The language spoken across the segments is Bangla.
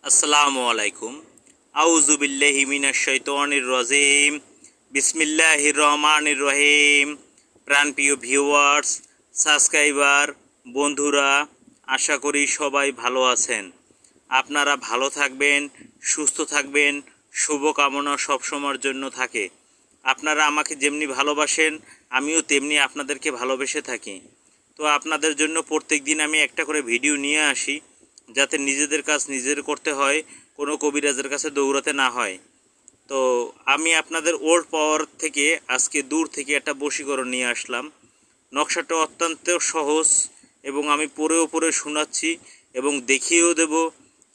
আসসালামু আলাইকুম। আউযু বিল্লাহি মিনাশ শাইতানির রাজিম। বিসমিল্লাহির রহমানির রহিম। প্রাণপ্রিয় ভিউয়ার্স, সাবস্ক্রাইবার, বন্ধুরা, আশা করি সবাই ভালো আছেন। আপনারা ভালো থাকবেন, সুস্থ থাকবেন, শুভকামনা সবসময়ের জন্য থাকে। আপনারা আমাকে যেমনি ভালোবাসেন, আমিও তেমনি আপনাদেরকে ভালোবেসে থাকি। তো আপনাদের জন্য প্রত্যেক দিন আমি একটা করে ভিডিও নিয়ে আসি, যাতে নিজেদের কাজ নিজের করতে হয়, কোনো কবিরাজের কাছে দৌড়াতে না হয়। তো আমি আপনাদের ওল্ড পাওয়ার থেকে আজকে দূর থেকে একটা বশীকরণ নিয়ে আসলাম। নকশাটা অত্যন্ত সহজ এবং আমি পড়েও পড়ে শোনাচ্ছি এবং দেখিয়েও দেব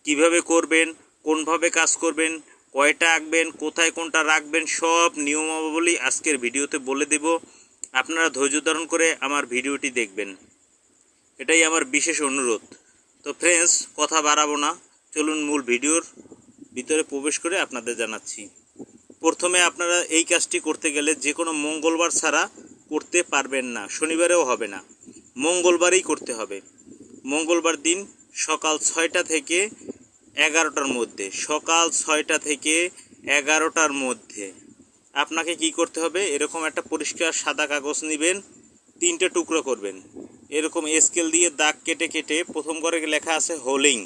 কিভাবে করবেন, কোনভাবে কাজ করবেন, কয়টা আঁকবেন, কোথায় কোনটা রাখবেন, সব নিয়মাবলী আজকের ভিডিওতে বলে দেব। আপনারা ধৈর্য ধারণ করে আমার ভিডিওটি দেখবেন, এটাই আমার বিশেষ অনুরোধ। তো ফ্রেন্ডস, কথা বাড়াবো না, চলুন মূল ভিডিওর ভিতরে প্রবেশ করে আপনাদের জানাচ্ছি। প্রথমে আপনারা এই কাজটি করতে গেলে যে কোনো মঙ্গলবার ছাড়া করতে পারবেন না, শনিবারেও হবে না, মঙ্গলবারই করতে হবে। মঙ্গলবার দিন সকাল 6টা থেকে 11টার মধ্যে, সকাল 6টা থেকে 11টার মধ্যে আপনাকে কি করতে হবে, এরকম একটা পরিষ্কার সাদা কাগজ নেবেন, 3টে টুকরো করবেন, এরকম স্কেল দিয়ে দাগ কেটে কেটে প্রথম করে লেখা আছে হোলিং,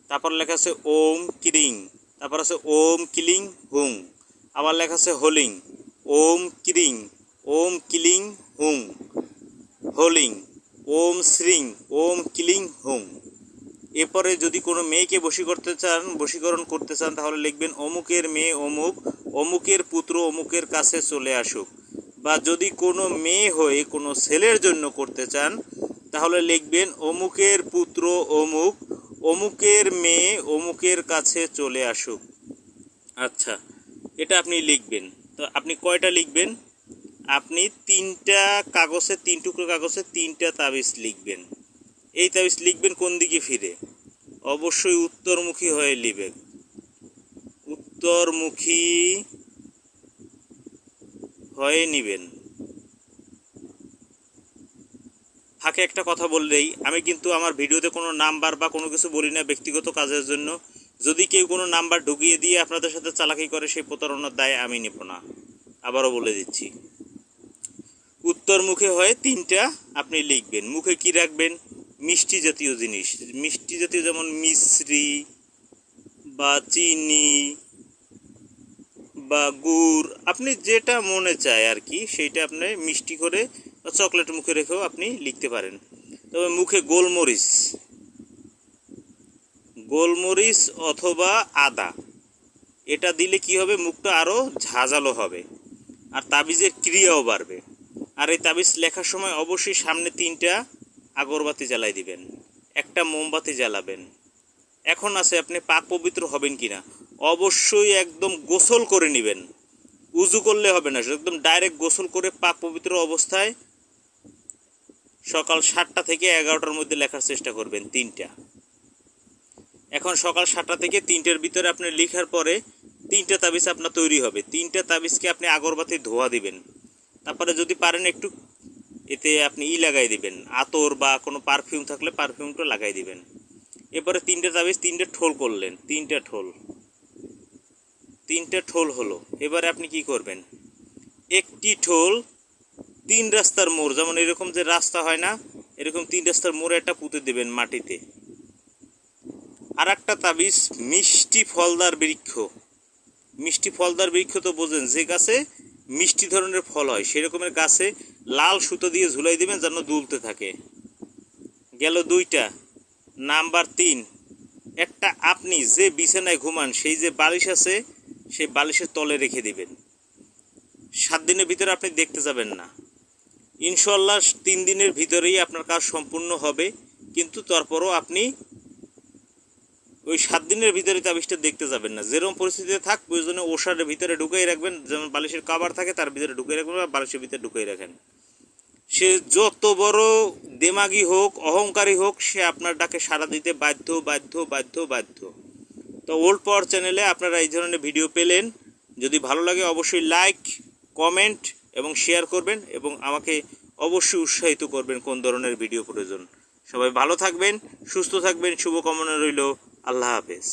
তারপর লেখা আছে ওম কিরিং, তারপর আছে ওম কিলিং হুং, আবার লেখা আছে হোলিং, ওম কিরিং, ওম কিলিং হুং, হোলিং, ওম শ্রিং, ওম কিলিং হুং। এরপরে যদি কোনো মেয়েকে বশীকরণ করতে চান তাহলে লিখবেন অমুকের মেয়ে অমুক, অমুকের পুত্র অমুকের কাছে চলে আসুক। বা যদি কোনো মেয়ে হয়ে কোনো ছেলের জন্য করতে চান তাহলে লিখবেন অমুকের পুত্র অমুক, অমুকের মেয়ে অমুকের কাছে চলে আসুক। আচ্ছা, এটা আপনি লিখবেন। তো আপনি কয়টা লিখবেন? আপনি 3টা কাগজে, 3 টুকরো কাগজে 3টা তাবিজ লিখবেন। এই তাবিজ লিখবেন কোন দিকে ফিরে? অবশ্যই উত্তরমুখী হয়ে লিখবেন, উত্তরমুখী হয়ে নেবেন। ফাঁকে একটা কথা বললেই, আমি কিন্তু আমার ভিডিওতে কোনো নাম্বার বা কোনো কিছু বলি না ব্যক্তিগত কাজের জন্য। যদি কেউ কোনো নাম্বার ঢুকিয়ে দিয়ে আপনাদের সাথে চালাকি করে, সেই প্রতারণার দায় আমি নেব না। আবারও বলে দিচ্ছি, উত্তর মুখে হয়ে 3টা আপনি লিখবেন। মুখে কি রাখবেন? মিষ্টি জাতীয় জিনিস, মিষ্টি জাতীয়, যেমন মিশ্রি বা চিনি বা গুড়, আপনি যেটা মনে চায় আর কি, সেইটা আপনি মিষ্টি করে বা চকলেট মুখে রেখেও আপনি লিখতে পারেন। তবে মুখে গোলমরিচ, গোলমরিচ অথবা আদা, এটা দিলে কি হবে, মুখটা আরও ঝাঁঝালো হবে আর তাবিজের ক্রিয়াও বাড়বে। আর এই তাবিজ লেখার সময় অবশ্যই সামনে 3টা আগরবাতি জ্বালাই দিবেন, একটা মোমবাতি জ্বালাবেন। এখন আছে আপনি পাক পবিত্র হবেন কিনা, অবশ্যই একদম গোসল করে নেবেন, উজু করলে হবে না, একদম ডাইরেক্ট গোসল করে পাক পবিত্র অবস্থায় সকাল 7টা থেকে 11টার মধ্যে লেখার চেষ্টা করবেন 3টা। এখন সকাল 7টা থেকে 3টের ভিতরে আপনি লেখার পরে 3টা তাবিজ আপনার তৈরি হবে। 3টা তাবিজকে আপনি আগরবাতি ধোয়া দিবেন, তারপরে যদি পারেন একটু এতে আপনি লাগাই দিবেন, আতর বা কোনো পারফিউম থাকলে পারফিউমটা লাগাই দিবেন। এরপরে 3টে তাবিজ 3টে ঠোল করলেন, 3টে ঠোল হলো। এবারে আপনি কি করবেন, একটি ঠোল 3 রাস্তার মোড়, যেমন এরকম যে রাস্তা হয় না, এরকম 3 রাস্তার মোড়ে একটা পুঁতে দেবেন মাটিতে। আর একটা তাবিজ, মিষ্টি ফলদার বৃক্ষ, মিষ্টি ফলদার বৃক্ষ তো বোঝেন, যে গাছে মিষ্টি ধরনের ফল হয় সেরকমের গাছে লাল সুতো দিয়ে ঝুলাই দেবেন যেন দুলতে থাকে। গেল 2টা। নাম্বার 3, একটা আপনি যে বিছানায় ঘুমান সেই যে বালিশ আছে, সেই বালিশের তলে রেখে দিবেন। 7 দিনের ভিতরে আপনি দেখতে যাবেন না, ইনশাল্লাহ 3 দিনের ভিতরেই আপনার কাজ সম্পূর্ণ হবে। কিন্তু তারপরও আপনি ওই 7 দিনের ভিতরে তাবিজটা দেখতে যাবেন না, যেরকম পরিস্থিতিতে থাক প্রয়োজনে ওষারের ভিতরে ঢুকাই রাখবেন, যেমন বালিশের কাবার থাকে তার ভিতরে ঢুকাই রাখবেন বা বালিশের ভিতরে ঢুকাই রাখেন। সে যত বড় দেমাগী হোক, অহংকারী হোক, সে আপনার ডাকে সাড়া দিতে বাধ্য বাধ্য বাধ্য বাধ্য। তো ওল্ড পাওয়ার চ্যানেলে আপনারা এই ধরনের ভিডিও পেলেন, যদি ভালো লাগে অবশ্যই লাইক, কমেন্ট এবং শেয়ার করবেন এবং আমাকে অবশ্যই উৎসাহিত করবেন কোন ধরনের ভিডিও প্রয়োজন। সবাই ভালো থাকবেন, সুস্থ থাকবেন, শুভকামনা রইল। আল্লাহ হাফেজ।